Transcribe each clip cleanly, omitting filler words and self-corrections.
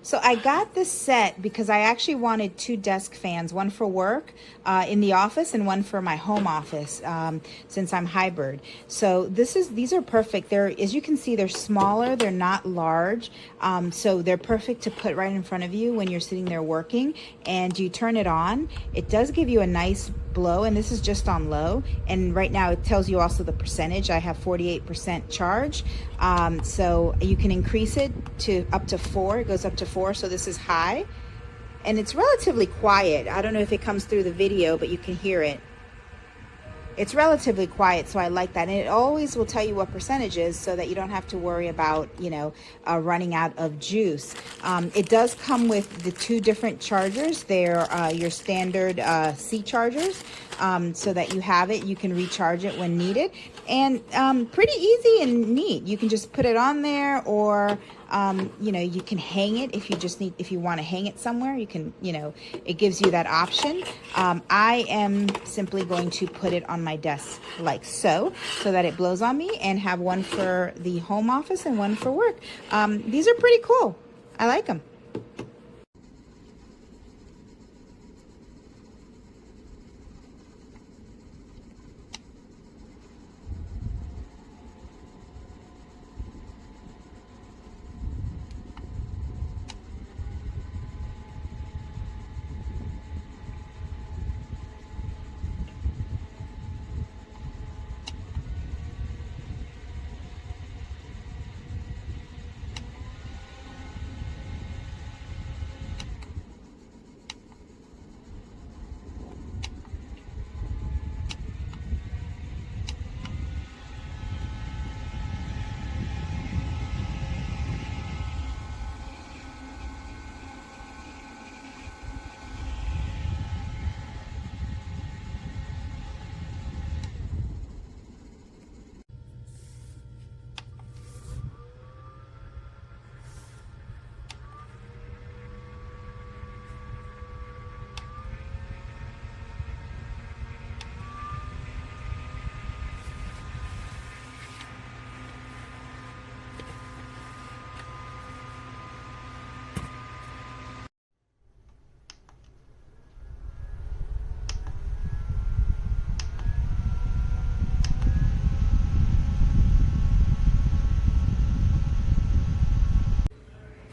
So I got this set because I actually wanted two desk fans, one for work in the office and one for my home office, since I'm hybrid. So these are perfect. They're, as you can see, they're smaller. They're not large. So they're perfect to put right in front of you when you're sitting there working. And you turn it on. It does give you a nice blow, and this is just on low, and right now it tells you also the percentage. I have 48% charge, so you can increase it to up to 4. It goes up to 4, so this is high, and it's relatively quiet. I don't know if it comes through the video, but you can hear it. It's relatively quiet, so I like that. And it always will tell you what percentage is so that you don't have to worry about, running out of juice. It does come with the two different chargers. They're your standard C chargers, so that you have it. You can recharge it when needed. And pretty easy and neat. You can just put it on there, or you can hang it if you want to hang it somewhere. You can, it gives you that option. I am simply going to put it on my desk like so that it blows on me, and have one for the home office and one for work. These are pretty cool. I like them.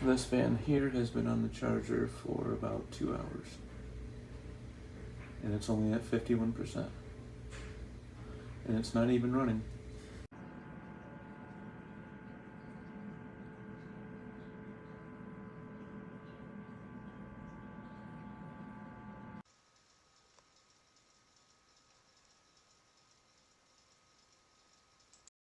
This fan here has been on the charger for about 2 hours, and it's only at 51%, and it's not even running.